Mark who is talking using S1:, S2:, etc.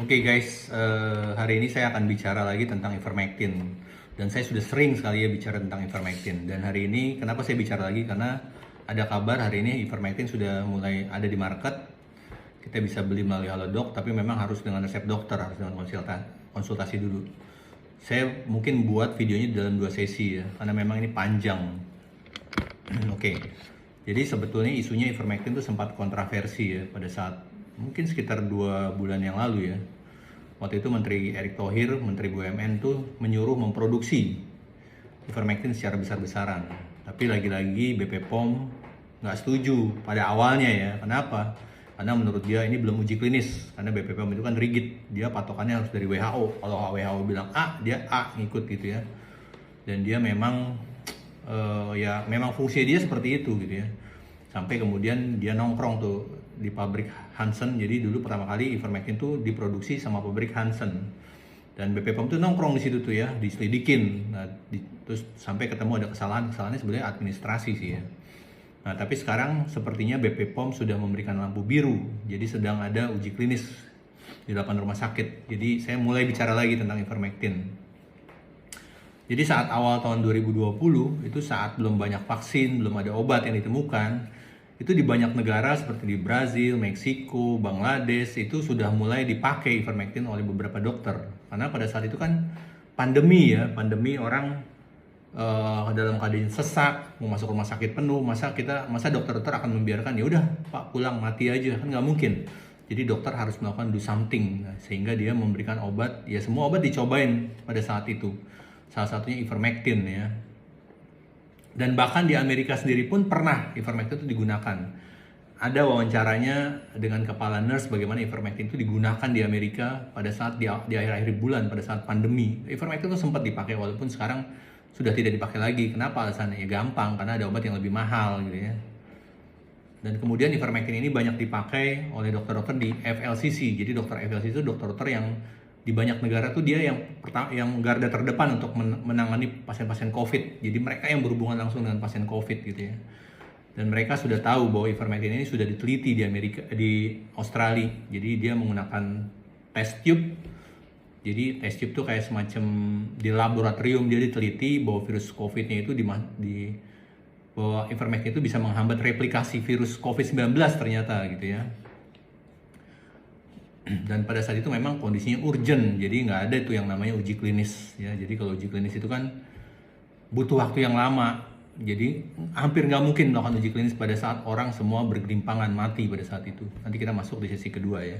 S1: Oke guys, hari ini saya akan bicara lagi tentang ivermectin. Dan saya sudah sering sekali ya bicara tentang ivermectin. Dan hari ini kenapa saya bicara lagi? Karena ada kabar hari ini ivermectin sudah mulai ada di market. Kita bisa beli melalui Halodoc, tapi memang harus dengan resep dokter, harus dengan konsultasi dulu. Saya mungkin buat videonya dalam 2 sesi ya, karena memang ini panjang. Oke, jadi sebetulnya isunya ivermectin itu sempat kontroversi ya pada saat mungkin sekitar 2 bulan yang lalu ya. Waktu itu Menteri Erick Thohir, Menteri BUMN tuh menyuruh memproduksi ivermectin secara besar-besaran. Tapi lagi-lagi BP POM nggak setuju pada awalnya ya. Kenapa? Karena menurut dia ini belum uji klinis. Karena BP POM itu kan rigid, dia patokannya harus dari WHO. Kalau WHO bilang A, dia A ngikut gitu ya. Dan dia memang ya memang fungsi dia seperti itu gitu ya. Sampai kemudian dia nongkrong tuh di pabrik Hansen. Jadi dulu pertama kali ivermectin tuh diproduksi sama pabrik Hansen. Dan BP POM tuh nongkrong di situ tuh ya, diselidikin. Nah, terus sampai ketemu ada kesalahannya sebenarnya administrasi sih ya. Nah, tapi sekarang sepertinya BP POM sudah memberikan lampu biru. Jadi sedang ada uji klinis di 8 rumah sakit. Jadi saya mulai bicara lagi tentang ivermectin. Jadi saat awal tahun 2020, itu saat belum banyak vaksin, belum ada obat yang ditemukan, itu di banyak negara seperti di Brazil, Meksiko, Bangladesh, itu sudah mulai dipakai ivermectin oleh beberapa dokter. Karena pada saat itu kan pandemi ya, pandemi orang dalam keadaan sesak, mau masuk rumah sakit penuh, masa dokter-dokter akan membiarkan, ya udah Pak pulang mati aja, kan nggak mungkin. Jadi dokter harus melakukan do something, sehingga dia memberikan obat, ya semua obat dicobain pada saat itu. Salah satunya ivermectin ya. Dan bahkan di Amerika sendiri pun pernah ivermectin itu digunakan. Ada wawancaranya dengan kepala nurse bagaimana ivermectin itu digunakan di Amerika pada saat di akhir-akhir bulan, pada saat pandemi. Ivermectin itu sempat dipakai walaupun sekarang sudah tidak dipakai lagi. Kenapa alasannya? Ya gampang, karena ada obat yang lebih mahal gitu ya. Dan kemudian ivermectin ini banyak dipakai oleh dokter-dokter di FLCC. Jadi dokter FLCC itu dokter-dokter yang di banyak negara tuh dia yang garda terdepan untuk menangani pasien-pasien COVID. Jadi mereka yang berhubungan langsung dengan pasien COVID gitu ya. Dan mereka sudah tahu bahwa ivermectin ini sudah diteliti di Australia. Jadi dia menggunakan test tube. Jadi test tube tuh kayak semacam di laboratorium dia diteliti bahwa virus COVID-nya itu bahwa ivermectin itu bisa menghambat replikasi virus COVID-19 ternyata gitu ya. Dan pada saat itu memang kondisinya urgent, jadi nggak ada itu yang namanya uji klinis ya. Jadi kalau uji klinis itu kan butuh waktu yang lama, jadi hampir nggak mungkin melakukan uji klinis pada saat orang semua bergelimpangan mati pada saat itu. Nanti kita masuk di sesi kedua ya.